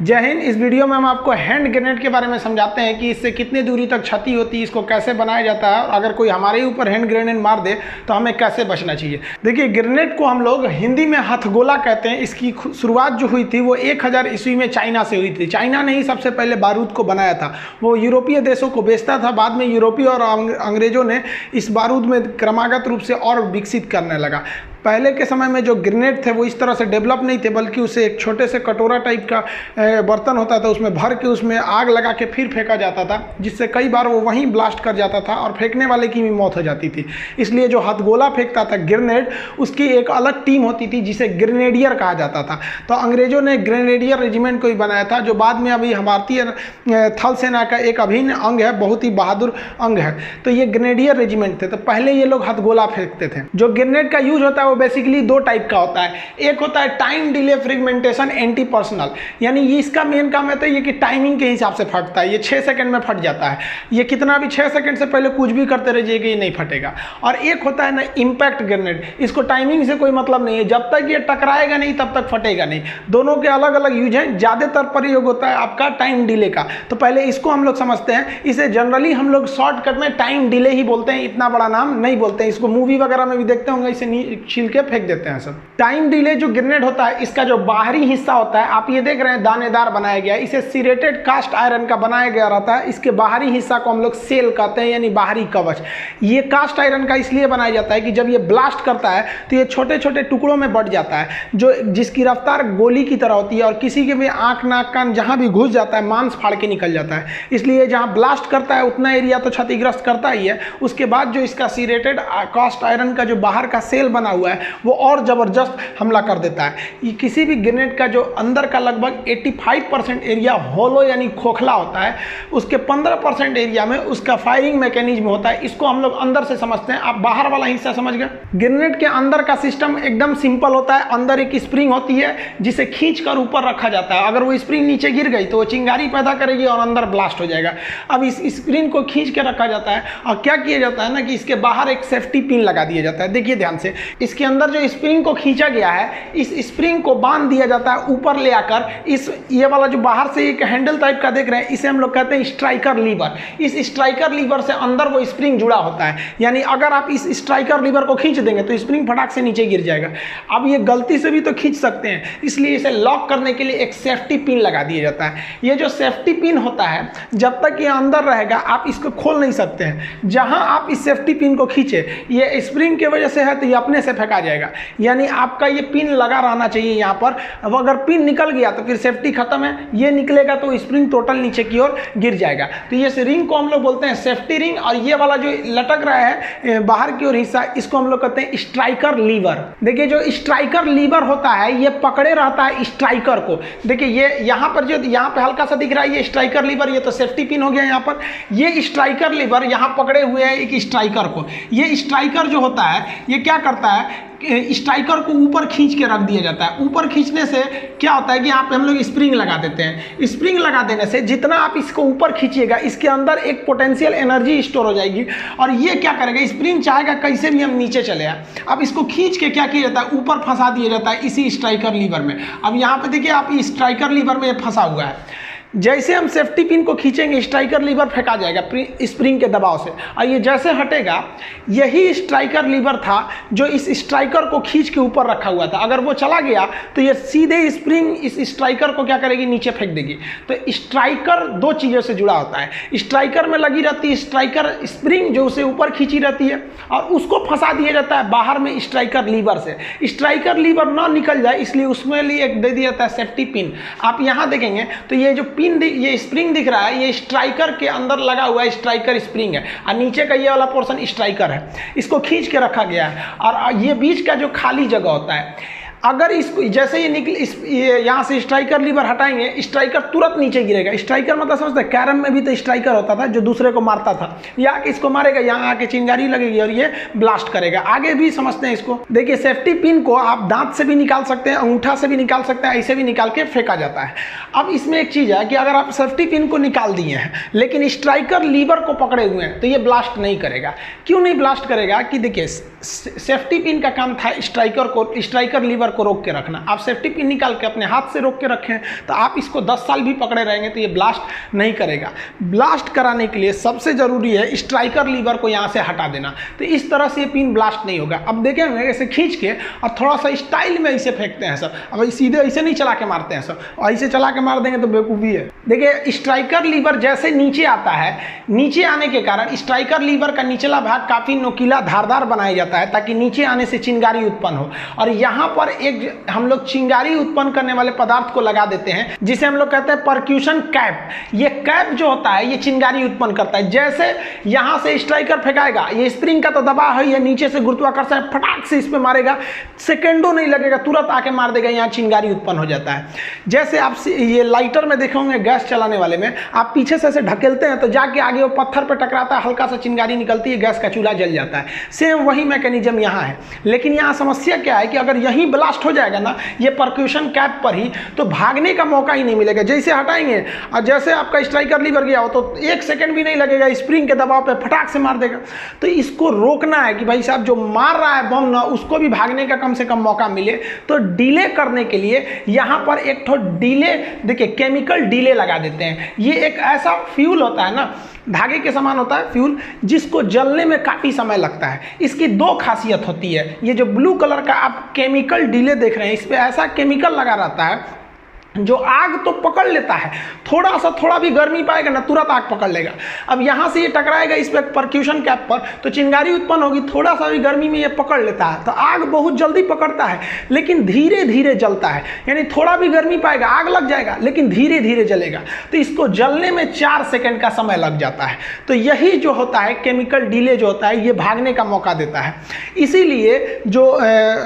जय हिंद। इस वीडियो में हम आपको हैंड ग्रेनेड के बारे में समझाते हैं कि इससे कितनी दूरी तक क्षति होती है, इसको कैसे बनाया जाता है और अगर कोई हमारे ऊपर हैंड ग्रेनेड मार दे तो हमें कैसे बचना चाहिए। देखिए, ग्रेनेड को हम लोग हिंदी में हथगोला कहते हैं। इसकी शुरुआत जो हुई थी वो 1000 ईस्वी में चाइना से हुई थी। चाइना ने ही सबसे पहले बारूद को बनाया था। वो यूरोपीय देशों को बेचता था, बाद में यूरोपीय और अंग्रेजों ने इस बारूद में क्रमागत रूप से और विकसित करने लगा। पहले के समय में जो ग्रेनेड थे वो इस तरह से डेवलप नहीं थे, बल्कि उसे एक छोटे से कटोरा टाइप का बर्तन होता था, उसमें भर के उसमें आग लगा के फिर फेंका जाता था, जिससे कई बार वो वहीं ब्लास्ट कर जाता था और फेंकने वाले की भी मौत हो जाती थी। इसलिए जो हथगोला फेंकता था ग्रेनेड, उसकी एक अलग टीम होती थी जिसे ग्रेनेडियर कहा जाता था। तो अंग्रेजों ने ग्रेनेडियर रेजिमेंट को ही बनाया था, जो बाद में अभी भारतीय थल सेना का एक अभिन्न अंग है, बहुत ही बहादुर अंग है। तो ये ग्रेनेडियर रेजिमेंट थे। तो पहले ये लोग हथगोला फेंकते थे। जो ग्रेनेड का यूज होता है वो बेसिकली दो टाइप का होता है। एक होता है time delay fragmentation anti personal, यानी ये इसका मेन काम होता है ये कि टाइमिंग के हिसाब से फटता है। ये 6 सेकंड में फट जाता है। ये कितना भी 6 सेकंड से पहले कुछ भी करते रहिएगा, ये नहीं फटेगा। और एक होता है ना इंपैक्ट ग्रेनेड, इसको टाइमिंग से कोई मतलब नहीं है, जब तक ये टकराएगा नहीं तब तक फटेगा नहीं। दोनों के अलग अलग यूज हैं। ज्यादातर प्रयोग होता है आपका टाइम डिले का। तो पहले इसको हम लोग समझते हैं। इसे जनरली हम लोग शॉर्टकट में टाइम डिले ही बोलते हैं, इतना बड़ा नाम नहीं बोलते हैं। इसको मूवी वगैरह में भी देखते होंगे, इसे छील के फेंक देते हैं सब। टाइम डिले जो ग्रेनेड होता है, इसका जो बाहरी हिस्सा होता है, आप ये देख रहे हैं दानेदार बनाया गया है। इसे सिरेटेड कास्ट आयरन का बनाया गया रहता है। इसके बाहरी हिस्सा को हम लोग सेल कहते हैं, यानी बाहरी कवच। ये कास्ट आयरन का इसलिए बनाया जाता है कि जब ये ब्लास्ट करता है तो ये छोटे छोटे टुकड़ों में बढ़ जाता है, जो जिसकी रफ्तार गोली की तरह होती है, और किसी के भी आंख नाक कान जहां भी घुस जाता है मांस फाड़ के निकल जाता है। इसलिए जहां ब्लास्ट करता है उतना एरिया तो क्षतिग्रस्त करता ही है। उसके बाद जो इसका सिरेटेड कास्ट आयरन का जो बाहर का सेल बना हुआ है वो और जबरदस्त हमला कर देता है। ये किसी भी ग्रेनेड का जो अंदर का लगभग 85% एरिया होलो यानी खोखला होता है, उसके 15% एरिया में उसका फायरिंग मैकेनिज्म होता है। इसको हम लोग अंदर से समझते हैं। आप बाहर वाला हिस्सा समझ गए। ग्रेनेड के अंदर का सिस्टम एकदम सिंपल होता है। अंदर एक स्प्रिंग होती है जिसे खींच कर ऊपर रखा जाता है। अगर वो स्प्रिंग नीचे गिर गई तो वो चिंगारी पैदा करेगी और अंदर ब्लास्ट हो जाएगा। अब इस स्प्रिंग को खींच के रखा जाता है और क्या किया जाता है ना कि इसके बाहर एक सेफ्टी पिन लगा दिया जाता है। देखिए ध्यान से, इसके अंदर जो स्प्रिंग को खींचा गया है, इस स्प्रिंग को बांध दिया जाता है ऊपर ले आकर। ये वाला जो बाहर से एक हैंडल टाइप का देख रहे हैं, इसे हम लोग कहते हैं स्ट्राइकर लीवर। इस स्ट्राइकर लीवर से अंदर वो स्प्रिंग जुड़ा होता है, यानी अगर आप इस स्ट्राइकर लीवर को खींच देंगे तो स्प्रिंग फटाक से नीचे गिर जाएगा। अब ये गलती से भी तो खींच सकते हैं, इसलिए इसे लॉक करने के लिए एक सेफ्टी पिन लगा दिया जाता है। ये जो सेफ्टी पिन होता है, जब तक ये अंदर रहेगा आप इसको खोल नहीं सकते हैं। जहां आप इस सेफ्टी पिन को खींचे, ये स्प्रिंग की वजह से है तो ये अपने से फेंका जाएगा, यानी आपका ये पिन लगा रहना चाहिए यहाँ पर। अब अगर पिन निकल गया तो फिर सेफ्टी खत्म है। ये निकलेगा तो स्प्रिंग टोटल नीचे की ओर गिर जाएगा। तो ये रिंग को हम लोग बोलते हैं सेफ्टी रिंग, और ये वाला जो लटक रहा है बाहर की ओर हिस्सा, इसको हम लोग कहते हैं स्ट्राइकर लीवर। देखिए, जो स्ट्राइकर लीवर होता है ये पकड़े रहता है स्ट्राइकर को। देखिए ये यहाँ पर जो यहाँ पे हल्का सा दिख रहा है ये स्ट्राइकर लीवर, ये तो सेफ्टी पिन हो गया यहाँ पर। ये स्ट्राइकर लीवर यहाँ पकड़े हुए है एक स्ट्राइकर को। ये स्ट्राइकर जो होता है ये क्या करता है, स्ट्राइकर को ऊपर खींच के रख दिया जाता है। ऊपर खींचने से क्या होता है कि यहाँ पे हम लोग स्प्रिंग लगा देते हैं। स्प्रिंग लगा देने से जितना आप इसको ऊपर खींचिएगा, इसके अंदर एक पोटेंशियल एनर्जी स्टोर हो जाएगी, और ये क्या करेगा, स्प्रिंग चाहेगा कैसे भी हम नीचे चले आए। अब इसको खींच के क्या किया जाता है, ऊपर फंसा दिया जाता है इसी स्ट्राइकर लीवर में। अब यहाँ पे देखिए आप स्ट्राइकर लीवर में फंसा हुआ है। जैसे हम सेफ्टी पिन को खींचेंगे स्ट्राइकर लीवर फेंका जाएगा स्प्रिंग के दबाव से, और ये जैसे हटेगा, यही स्ट्राइकर लीवर था जो इस स्ट्राइकर को खींच के ऊपर रखा हुआ था। अगर वो चला गया तो ये सीधे स्प्रिंग इस स्ट्राइकर को क्या करेगी, नीचे फेंक देगी। तो स्ट्राइकर दो चीज़ों से जुड़ा होता है। स्ट्राइकर में लगी रहती है स्ट्राइकर स्प्रिंग जो उसे ऊपर खींची रहती है, और उसको फंसा दिया जाता है बाहर में स्ट्राइकर लीवर से। स्ट्राइकर लीवर ना निकल जाए इसलिए उसमें लिए एक दे दिया जाता है सेफ्टी पिन। आप यहाँ देखेंगे तो ये जो ये स्प्रिंग दिख रहा है, ये स्ट्राइकर के अंदर लगा हुआ है स्ट्राइकर स्प्रिंग है, और नीचे का ये वाला पोर्शन स्ट्राइकर है। इसको खींच के रखा गया है, और ये बीच का जो खाली जगह होता है, अगर इसको जैसे ये निकले यहाँ से स्ट्राइकर लीवर हटाएंगे, स्ट्राइकर तुरंत नीचे गिरेगा। स्ट्राइकर मतलब समझते हैं, कैरम में भी तो स्ट्राइकर होता था जो दूसरे को मारता था। या इसको मारेगा, यहाँ आके चिंगारी लगेगी और ये ब्लास्ट करेगा। आगे भी समझते हैं इसको। देखिए, सेफ्टी पिन को आप दांत से भी निकाल सकते हैं, अंगूठा से भी निकाल सकते हैं, ऐसे भी निकाल के फेंका जाता है। अब इसमें एक चीज़ है कि अगर आप सेफ्टी पिन को निकाल दिए हैं लेकिन स्ट्राइकर लीवर को पकड़े हुए हैं तो ये ब्लास्ट नहीं करेगा। क्यों नहीं ब्लास्ट करेगा कि देखिए, सेफ्टी पिन का काम था स्ट्राइकर लीवर को रोक के रखना। आप सेफ्टी पिन निकाल के अपने हाथ से रोक के रखें तो आप इसको 10 साल भी पकड़े रहेंगे तो ये ब्लास्ट नहीं करेगा। ब्लास्ट कराने के लिए सबसे ज़रूरी है स्ट्राइकर लीवर को यहाँ से हटा देना, तो इस तरह से ये पिन ब्लास्ट नहीं होगा। अब देखेंगे ऐसे खींच के और थोड़ा सा स्टाइल में ऐसे फेंकते हैं सर, अब सीधे ऐसे नहीं चला के मारते हैं सर, और ऐसे चला के मार देंगे तो बेवकूफ़ी है। देखिए स्ट्राइकर लीवर जैसे नीचे आता है, नीचे आने के कारण स्ट्राइकर लीवर का निचला भाग काफ़ी नोकीला धारदार बनाया जाता है ताकि नीचे आने से चिंगारी उत्पन्न हो, और यहाँ पर एक हम लोग चिंगारी उत्पन्न करने वाले पदार्थ को लगा देते हैं जिसे हम लोग कहते हैं परक्यूशन कैप। ये कैप जो होता है ये चिंगारी उत्पन्न करता है। जैसे यहाँ से स्ट्राइकर फेंकाएगा, ये स्प्रिंग का तो दबाव है, ये नीचे से गुरुत्वाकर्षण फटाक से इस पे मारेगा, सेकेंडों नहीं लगेगा, तुरंत आके मार देगा, यहाँ चिंगारी उत्पन्न हो जाता है। जैसे आप ये लाइटर में देखे होंगे गैस चलाने वाले में, आप पीछे से ऐसे ढकेलते हैं तो जाके आगे वो पत्थर पर टकराता है, हल्का सा चिंगारी निकलती है, गैस का चूल्हा जल जाता है। सेम वही मैकेनिज्म यहाँ है, लेकिन यहाँ समस्या क्या है कि अगर यहीं ब्लास्ट हो जाएगा ना ये परक्यूशन कैप पर ही, तो भागने का मौका ही नहीं मिलेगा। जैसे हटाएंगे और जैसे आपका स्ट्राइकर लीवर गया हो तो 1 सेकंड भी नहीं लगेगा, स्प्रिंग के दबाव पे फटाक से मार देगा। तो इसको रोकना है कि भाई साहब जो मार रहा है बम ना, उसको भी भागने का कम से कम मौका मिले। तो डिले करने के लिए यहाँ पर एक ठो डिले, देखिए केमिकल डिले लगा देते हैं। ये एक ऐसा फ्यूल होता है ना, धागे के समान होता है फ्यूल, जिसको जलने में काफ़ी समय लगता है। इसकी 2 खासियत होती है। ये जो ब्लू कलर का आप केमिकल डिले देख रहे हैं, इस पर ऐसा केमिकल लगा रहता है जो आग तो पकड़ लेता है, थोड़ा भी गर्मी पाएगा ना तुरंत आग पकड़ लेगा। अब यहाँ से ये टकराएगा इस पर परक्यूशन कैप पर तो चिंगारी उत्पन्न होगी, थोड़ा सा भी गर्मी में ये पकड़ लेता है तो आग बहुत जल्दी पकड़ता है, लेकिन धीरे धीरे जलता है। यानी थोड़ा भी गर्मी पाएगा आग लग जाएगा, लेकिन धीरे धीरे जलेगा। तो इसको जलने में 4 सेकंड का समय लग जाता है। तो यही जो होता है केमिकल डिले जो होता है, ये भागने का मौका देता है। इसीलिए जो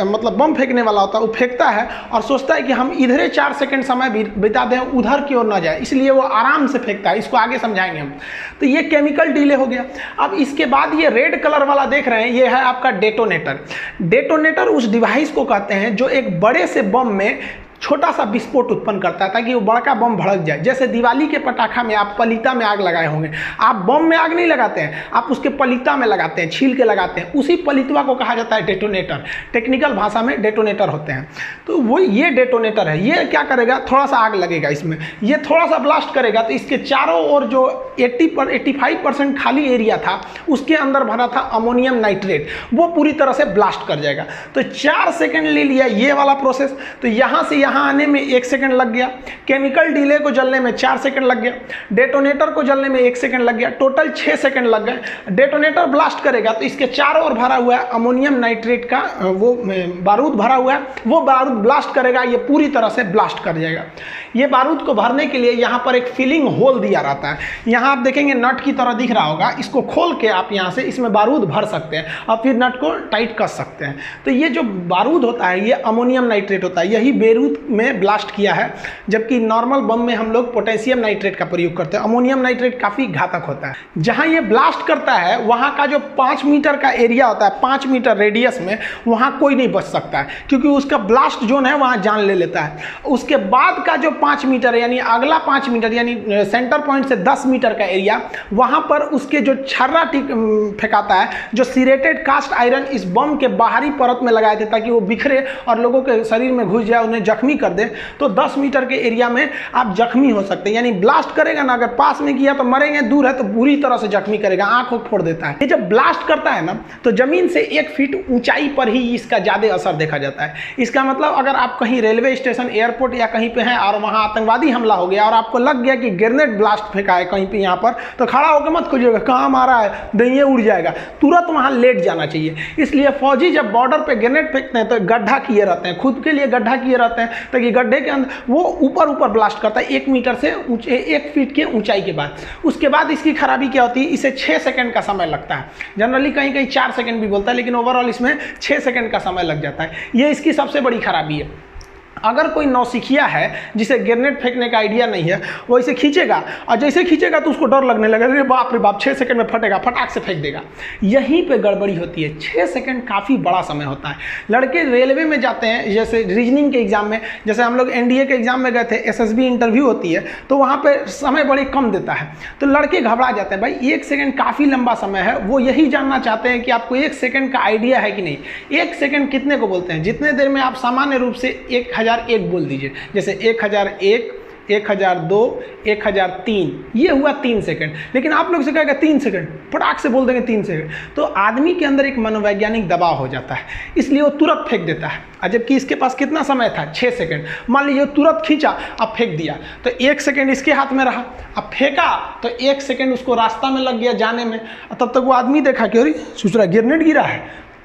मतलब बम फेंकने वाला होता है वो फेंकता है और सोचता है कि हम इधरे 4 सेकंड समय बिता दें, उधर की ओर ना जाए, इसलिए वो आराम से फेंकता है। इसको आगे समझाएंगे हम। तो ये केमिकल डिले हो गया। अब इसके बाद ये रेड कलर वाला देख रहे हैं, ये है आपका डेटोनेटर। डेटोनेटर उस डिवाइस को कहते हैं जो एक बड़े से बम में छोटा सा विस्फोट उत्पन्न करता है ताकि वो बड़का बम भड़क जाए। जैसे दिवाली के पटाखा में आप पलीता में आग लगाए होंगे, आप बम में आग नहीं लगाते हैं, आप उसके पलीता में लगाते हैं, छील के लगाते हैं, उसी पलीतवा को कहा जाता है डेटोनेटर। टेक्निकल भाषा में डेटोनेटर होते हैं। तो वो ये डेटोनेटर है। ये क्या करेगा, थोड़ा सा आग लगेगा इसमें, ये थोड़ा सा ब्लास्ट करेगा तो इसके चारों ओर जो 85% खाली एरिया था उसके अंदर भरा था अमोनियम नाइट्रेट, वो पूरी तरह से ब्लास्ट कर जाएगा। तो 4 सेकंड ले लिया ये वाला प्रोसेस। तो यहाँ से यहाँ आने में 1 सेकंड लग गया, केमिकल डिले को जलने में 4 सेकंड लग गया, डेटोनेटर को जलने में 1 सेकंड लग गया, टोटल 6 सेकंड लग गए। डेटोनेटर ब्लास्ट करेगा तो इसके चारों ओर भरा हुआ है अमोनियम नाइट्रेट का वो बारूद भरा हुआ है, वो बारूद ब्लास्ट करेगा, ये पूरी तरह से ब्लास्ट कर जाएगा। ये बारूद को भरने के लिए यहाँ पर एक फिलिंग होल दिया रहता है। यहाँ आप देखेंगे नट की तरह दिख रहा होगा, इसको खोल के आप यहाँ से इसमें बारूद भर सकते हैं और फिर नट को टाइट कर सकते हैं। तो ये जो बारूद होता है ये अमोनियम नाइट्रेट होता है, यही बेरूत में ब्लास्ट किया है, जबकि नॉर्मल बम में हम लोग पोटेशियम नाइट्रेट का प्रयोग करते हैं। अमोनियम नाइट्रेट काफ़ी घातक होता है। जहाँ ये ब्लास्ट करता है वहाँ का जो 5 मीटर का एरिया होता है, 5 मीटर रेडियस में, वहाँ कोई नहीं बच सकता है क्योंकि उसका ब्लास्ट जोन है वहाँ जान ले लेता है। उसके बाद का जो 5 मीटर यानी अगला 5 मीटर यानी सेंटर पॉइंट से 10 मीटर का एरिया, वहाँ पर उसके जो छर्रा फेंकाता है, जो सिरेटेड कास्ट आयरन इस बम के बाहरी परत में लगाए थे ताकि वो बिखरे और लोगों के शरीर में घुस जाए, उन्हें जख्मी कर दे। तो 10 मीटर के एरिया में आप जख्मी हो सकते हैं। यानी ब्लास्ट करेगा ना, अगर पास में किया तो मरेंगे, दूर है तो बुरी तरह से जख्मी करेगा, आंखों फोड़ देता है। ये जब ब्लास्ट करता है ना तो जमीन से 1 फीट ऊंचाई पर ही इसका ज्यादा असर देखा जाता है। इसका मतलब अगर आप कहीं रेलवे स्टेशन, एयरपोर्ट या कहीं पे हैं और वहां आतंकवादी हमला हो गया और आपको लग गया कि ग्रेनेड ब्लास्ट फेंका है कहीं पे यहाँ पर, तो खड़ा होकर मत खोजिएगा कहाँ मारा है, दहिए उड़ जाएगा, तुरंत वहां लेट जाना चाहिए। इसलिए फौजी जब बॉर्डर पे ग्रेनेड फेंकते हैं तो गड्ढा किए रहते हैं, खुद के लिए गड्ढा किए रहते हैं ताकि गड्ढे के अंदर वो ऊपर ब्लास्ट करता है 1 मीटर से ऊंचे, 1 फीट के ऊंचाई के बाद। उसके बाद इसकी खराबी क्या होती है, इसे 6 सेकंड का समय लगता है। जनरली कहीं कहीं 4 सेकंड भी बोलता है, लेकिन ओवरऑल इसमें 6 सेकंड का समय लग जाता है। ये इसकी सबसे बड़ी खराबी है। अगर कोई नौसिखिया है जिसे ग्रेनेड फेंकने का आइडिया नहीं है, वो इसे खींचेगा और जैसे खींचेगा तो उसको डर लगने लगेगा, अरे बाप रे बाप 6 सेकंड में फटेगा, फटाक से फेंक देगा। यहीं पे गड़बड़ी होती है। 6 सेकंड काफ़ी बड़ा समय होता है। लड़के रेलवे में जाते हैं, जैसे रीजनिंग के एग्जाम में, जैसे हम लोग एनडीए के एग्जाम में गए थे, एसएसबी इंटरव्यू होती है, तो वहाँ पे समय बड़ी कम देता है, तो लड़के घबरा जाते हैं। भाई 1 सेकंड काफ़ी लंबा समय है। वो यही जानना चाहते हैं कि आपको 1 सेकंड का आइडिया है कि नहीं। 1 सेकंड कितने को बोलते हैं? जितने देर में आप सामान्य रूप से 1001 बोल दीजिए, जैसे 1001, 1002, 1003, ये हुआ 3 सेकंड। लेकिन आप लोग से कहेगा 3 सेकंड, फटाक से बोल देंगे 3 सेकंड, तो आदमी के अंदर एक मनोवैज्ञानिक दबाव हो जाता है, इसलिए वो तुरंत फेंक देता है। जबकि इसके पास कितना समय था? 6 सेकंड। मान लीजिए तुरंत खींचा, अब फेंक दिया, तो 1 सेकंड इसके हाथ में रहा, अब फेंका तो 1 सेकंड उसको रास्ता में लग गया जाने में। तब तक वो आदमी देखा कि अरे सोच रहा ग्रेनेड गिरा है,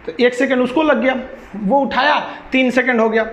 तो 1 सेकंड उसको लग गया, वो उठाया, 3 सेकंड हो गया।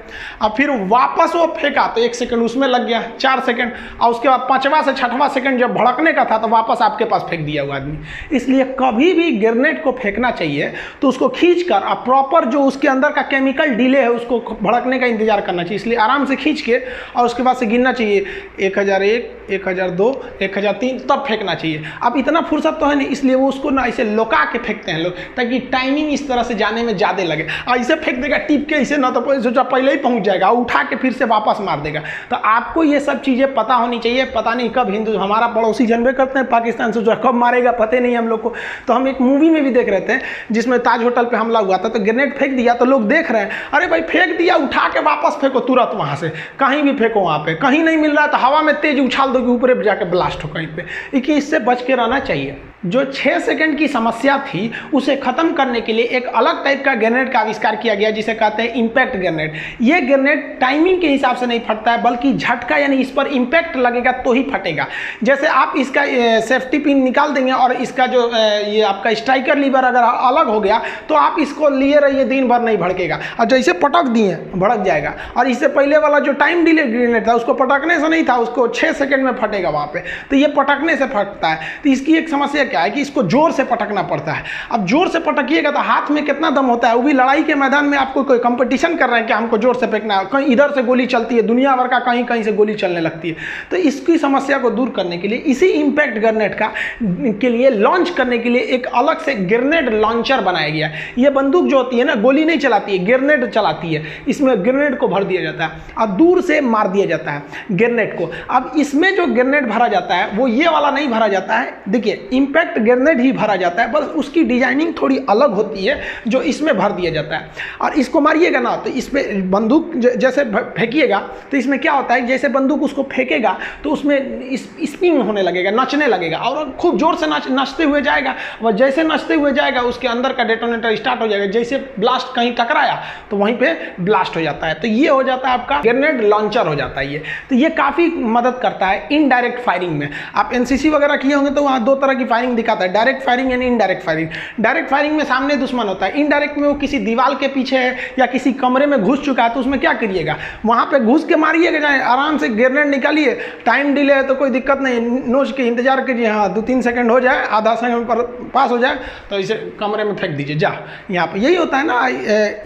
अब फिर वापस वो फेंका तो 1 सेकंड उसमें लग गया, 4 सेकंड, और उसके बाद 5वां से 6वां सेकंड जब भड़कने का था तो वापस आपके पास फेंक दिया वो आदमी। इसलिए कभी भी ग्रेनेड को फेंकना चाहिए तो उसको खींचकर और प्रॉपर जो उसके अंदर का केमिकल डिले है उसको भड़कने का इंतजार करना चाहिए। इसलिए आराम से खींच के और उसके बाद से गिनना चाहिए 1001, 1002, 1003, तब फेंकना चाहिए। अब इतना फुर्सत तो है नहीं, इसलिए वो उसको ना ऐसे लुका के फेंकते हैं लोग, ताकि टाइमिंग इस तरह से जाने में ज़्यादा लगे। ऐसे फेंक देगा टिप के, इसे ना तो सोचा पहले ही पहुंच जाएगा, उठा के फिर से वापस मार देगा। तो आपको ये सब चीज़ें पता होनी चाहिए। पता नहीं कब हिंदू, हमारा पड़ोसी जानबे करते हैं पाकिस्तान से, जो कब मारेगा पता नहीं हम लोग को। तो हम एक मूवी में भी देख रहे थे जिसमें ताज होटल पे हमला हुआ था, तो ग्रेनेड फेंक दिया तो लोग देख रहे हैं, अरे भाई फेंक दिया, उठा के वापस फेंको तुरंत, वहाँ से कहीं भी फेंको, वहाँ पे कहीं नहीं मिल रहा तो हवा में तेज उछाल दो कि ऊपर जाके ब्लास्ट हो कहीं पे। कि इससे बच के रहना चाहिए। जो 6 सेकंड की समस्या थी उसे खत्म करने के लिए एक अलग टाइप का ग्रेनेड का आविष्कार किया गया, जिसे कहते हैं इम्पैक्ट ग्रेनेड। ये ग्रेनेड टाइमिंग के हिसाब से नहीं फटता है, बल्कि झटका, यानी इस पर इम्पैक्ट लगेगा तो ही फटेगा। जैसे आप इसका सेफ्टी पिन निकाल देंगे और इसका जो ये आपका स्ट्राइकर लीवर अगर अलग हो गया तो आप इसको लिए रहिए, दिन भर नहीं भड़केगा। और जैसे पटक दिए भड़क जाएगा। और इससे पहले वाला जो टाइम डिले ग्रेनेड था उसको पटकने से नहीं था, उसको 6 सेकंड में फटेगा वहाँ पे, तो ये पटकने से फटता है। तो इसकी एक समस्या क्या है कि इसको जोर से पटकना पड़ता है। अब जोर से पटकिएगा तो हाथ में कितना दम होता है, वो भी लड़ाई के मैदान में आपको कोई कंपटीशन कर रहे हैं कि हमको जोर से फेंकना है, कहीं इधर से गोली चलती है, दुनिया भर का कहीं कहीं से गोली चलने लगती है। तो इसकी समस्या को दूर करने के लिए इसी इम्पैक्ट ग्रेनेड का के लिए लॉन्च करने के लिए एक अलग से ग्रेनेड लॉन्चर बनाया गया। ये बंदूक जो होती है ना, गोली नहीं चलाती है, ग्रेनेड चलाती है। इसमें ग्रेनेड को भर दिया जाता है और दूर से मार दिया जाता है ग्रेनेड को। अब इसमें जो ग्रेनेड भरा जाता है वो ये वाला नहीं भरा जाता है, देखिए इम्पैक्ट ग्रेनेड ही भरा जाता है, बस उसकी डिजाइनिंग थोड़ी अलग होती है जो इसमें भर दिया जाता है। और इसको मारिएगा ना तो इसमें बंदूक जैसे फेंकिएगा तो इसमें क्या होता है, जैसे बंदूक उसको फेंकेगा तो उसमें स्पिन होने लगेगा, नचने लगेगा और खूब जोर से नचते हुए जाएगा। वह जैसे नचते हुए जाएगा उसके अंदर का डेटोनेटर स्टार्ट हो जाएगा, जैसे ब्लास्ट कहीं टकराया तो वहीं पे ब्लास्ट हो जाता है। तो ये हो जाता है आपका ग्रेनेड लॉन्चर हो जाता है ये। तो ये काफ़ी मदद करता है इनडायरेक्ट फायरिंग में। आप एनसीसी वगैरह किए होंगे तो वहाँ 2 तरह की फायरिंग दिखाता है, डायरेक्ट फायरिंग यानी इनडायरेक्ट फायरिंग। डायरेक्ट फायरिंग में सामने दुश्मन होता है, इनडायरेक्ट में वो किसी दीवार के पीछे है या किसी कमरे में घुस चुका है, तो उसमें क्या करिएगा, वहाँ पे घुस के मारिएगा, जाए आराम से ग्रेनेड निकालिए। टाइम डिले है तो कोई दिक्कत नहीं, नोच के इंतजार कीजिए, हाँ 2-3 सेकंड हो जाए, आधा सेकंड पर पास हो जाए तो इसे कमरे में फेंक दीजिए जा। यहाँ पे यही होता है ना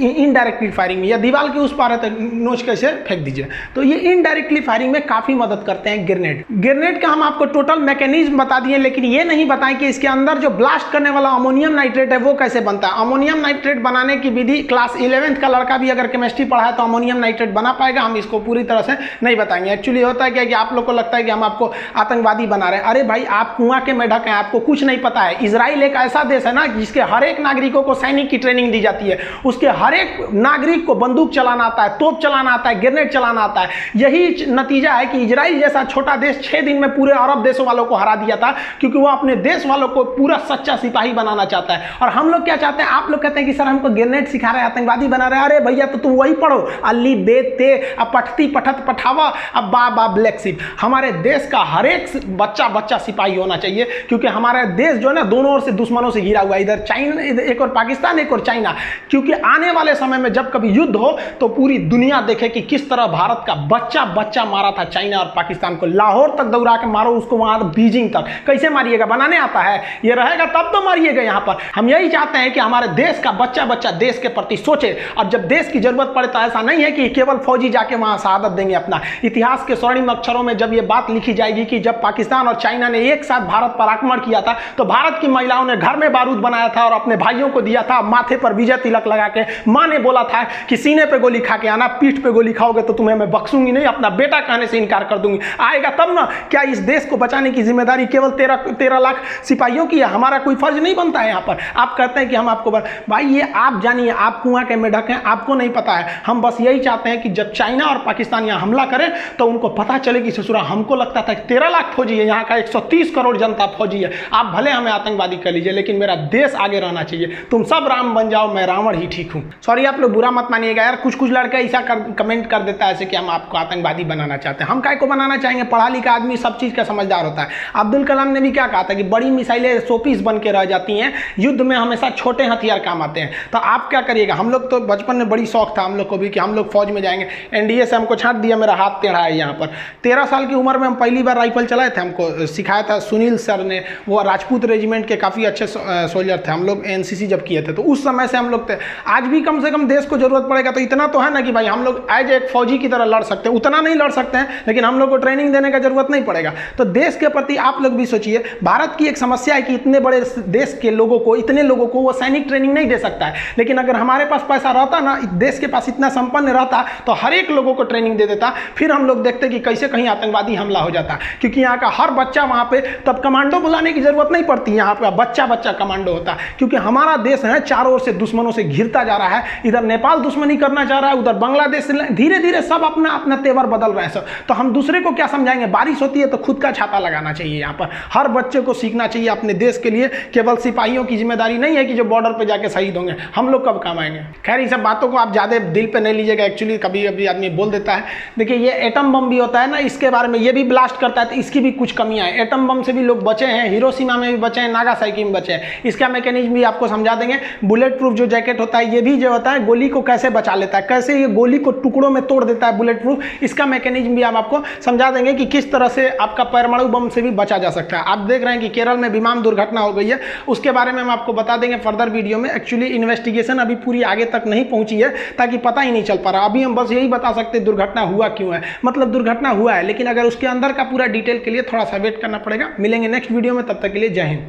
इनडायरेक्टली फायरिंग में, या दीवार के उस पार है तो नोच के इसे फेंक दीजिए। तो ये इनडायरेक्टली फायरिंग में काफ़ी मदद करते हैं ग्रेनेड। ग्रेनेड का हम आपको टोटल मैकेनिज्म बता दिए, लेकिन ये नहीं बताएं कि इसके अंदर जो ब्लास्ट करने वाला अमोनियम नाइट्रेट है वो कैसे बनता है। अमोनियम नाइट्रेट बनाने की विधि क्लास 11th का लड़का भी अगर केमिस्ट्री पढ़ा है तो अमोनियम नाइट्रेट बना पाएगा, हम इसको पूरी तरह से नहीं बताएंगे। एक्चुअली होता है क्या कि आप लोग को लगता है कि हम आपको आतंकवादी बना रहे हैं। अरे भाई आप कुआं के मेढक हैं, आपको कुछ नहीं पता है। इजराइल एक ऐसा देश है ना जिसके हर एक नागरिकों को सैनिक की ट्रेनिंग दी जाती है, उसके हर एक नागरिक को बंदूक चलाना आता है, तोप चलाना आता है, ग्रेनेड चलाना आता है। यही नतीजा है कि इजराइल जैसा छोटा देश 6 दिन में पूरे अरब देशों वालों को हरा दिया था, क्योंकि वो अपने देश वालों को पूरा सच्चा सिपाही बनाना चाहता है। और हम लोग क्या चाहते हैं, आप लोग कहते हैं कि सर हमको ग्रेनेड सिखा रहे हैं, आतंकवादी बना रहे हैं। अरे भैया तो तुम वही पढ़ो, अली बे ते अब पठती पठत पठावा अब बा ब्लैक शिप। हमारे देश का हर एक बच्चा सिपाही होना चाहिए, क्योंकि हमारा देश जो है ना दोनों ओर से दुश्मनों से घिरा हुआ है, इधर चाइना, एक और पाकिस्तान, एक और चाइना। क्योंकि आने वाले समय में जब कभी युद्ध हो तो पूरी दुनिया देखे कि किस तरह भारत का बच्चा मारा था चाइना और पाकिस्तान को, लाहौर तक दौड़ा के मारो उसको, वहां बीजिंग तक। कैसे मारिएगा, बनाने आता है, ये रहेगा तब तो मरिएगा यहाँ पर। हम यही चाहते हैं कि हमारे देश का बच्चा बच्चा देश के प्रति सोचे, और जब देश की जरूरत पड़े तो ऐसा नहीं है कि केवल फौजी जाके वहां शहादत देंगे। अपना इतिहास के स्वर्णिम अक्षरों में जब ये बात लिखी जाएगी कि जब पाकिस्तान और चाइना ने एक साथ भारत पर आक्रमण किया था तो भारत की महिलाओं ने घर में बारूद बनाया था और अपने भाइयों को दिया था, माथे पर विजय तिलक लगा के। मां ने बोला था कि सीने पे गोली खा के आना, पीठ पे गोली खाओगे तो तुम्हें मैं बख्शूंगी नहीं, अपना बेटा कहने से इनकार कर दूंगी। आएगा तब ना। क्या इस देश को बचाने की जिम्मेदारी केवल 13 लाख सिपाहियों की है? हमारा कोई फर्ज नहीं बनता है यहाँ पर? आप कहते हैं कि हम आपको भाई ये आप जानिए, आप कुआं के मेढक हैं, आपको नहीं पता है। हम बस यही चाहते हैं कि जब चाइना और पाकिस्तान यहाँ हमला करें तो उनको पता चले कि ससुरा हमको लगता था 13 लाख फौजी है, यहाँ का 130 करोड़ जनता फौजी है। आप भले हमें आतंकवादी कर लीजिए लेकिन मेरा देश आगे रहना चाहिए। तुम सब राम बन जाओ, मैं रावण ही ठीक हूँ। सॉरी आप लोग बुरा मत मानिएगा यार, कुछ लड़के ऐसा कमेंट कर देता है ऐसे कि हम आपको आतंकवादी बनाना चाहते हैं। हम काय को बनाना चाहेंगे? पढ़ा लिखा आदमी सब चीज का समझदार होता है। अब्दुल कलाम ने भी क्या कहा था कि बड़ी मिसाइलें शोपीस बन के रह जाती हैं, युद्ध में हमेशा छोटे हथियार काम आते हैं। तो आप क्या करिएगा? हम लोग तो बचपन में बड़ी शौक था हम लोग को भी कि हम लोग फौज में जाएंगे। एनडीए से हमको छांट दिया, मेरा हाथ टेढ़ा है यहाँ पर। 13 साल की उम्र में हम पहली बार राइफल चलाए थे, हमको सिखाया था सुनील सर ने। वो राजपूत रेजिमेंट के काफ़ी अच्छे सोल्जर थे, हम लोग एनसीसी जब किए थे तो उस समय से हम लोग थे। आज भी कम से कम देश को जरूरत पड़ेगा तो इतना तो है ना कि भाई हम लोग एज एक फौजी की तरह लड़ सकते हैं। उतना नहीं लड़ सकते हैं लेकिन हम लोग को ट्रेनिंग देने का जरूरत नहीं पड़ेगा। तो देश के प्रति आप लोग भी सोचिए। भारत की एक समस्या है कि इतने बड़े देश के लोगों को, इतने लोगों को वो सैनिक ट्रेनिंग नहीं दे सकता है। लेकिन अगर हमारे पास पैसा रहता ना, देश के पास इतना संपन्न रहता तो हर एक लोगों को ट्रेनिंग दे देता। फिर हम लोग देखते कि कैसे कहीं आतंकवादी हमला हो जाता, क्योंकि यहाँ का हर बच्चा वहाँ पे, तब कमांडो बुलाने की जरूरत नहीं पड़ती, यहाँ पे बच्चा बच्चा कमांडो होता। क्योंकि हमारा देश है चारों ओर से दुश्मनों से घिरता जा रहा है। इधर नेपाल दुश्मनी करना चाह रहा है, उधर बांग्लादेश, धीरे धीरे सब अपना अपना तेवर बदल रहे हैं सब। तो हम दूसरे को क्या समझाएंगे? बारिश होती है तो खुद का छाता लगाना चाहिए। यहाँ पर हर बच्चे को सीखना चाहिए अपने देश के लिए। केवल सिपाहियों की जिम्मेदारी नहीं है कि जो बॉर्डर पे जाके शहीद होंगे, हम लोग कब काम आएंगे। खैर, ये सब बातों को आप ज्यादा दिल पे नहीं लीजिएगा। एक्चुअली कभी कभी आदमी बोल देता है। देखिए ये एटम बम भी होता है ना, इसके बारे में ये भी ब्लास्ट करता है तो इसकी भी कुछ कमियां हैं। एटम बम से भी लोग बचे हैं, हिरोशिमा में भी बचे हैं, नागासाकी में बचे हैं। इसका मैकेनिज्म भी आपको समझा देंगे। बुलेट प्रूफ जो जैकेट होता है ये भी जो होता है गोली को कैसे बचा लेता है, कैसे ये गोली को टुकड़ों में तोड़ देता है बुलेट प्रूफ, इसका मैकेनिज्म भी हम आपको समझा देंगे कि किस तरह से आपका परमाणु बम से भी बचा जा सकता है। आप देख रहे हैं कि केरल में विमान दुर्घटना हो गई है, उसके बारे में हम आपको बता देंगे फर्दर वीडियो में। एक्चुअली इन्वेस्टिगेशन अभी पूरी आगे तक नहीं पहुंची है ताकि पता ही नहीं चल पा रहा। अभी हम बस यही बता सकते हैं दुर्घटना हुआ क्यों है, मतलब दुर्घटना हुआ है, लेकिन अगर उसके अंदर का पूरा डिटेल के लिए थोड़ा सा वेट करना पड़ेगा। मिलेंगे नेक्स्ट वीडियो में, तब तक के लिए जय हिंद।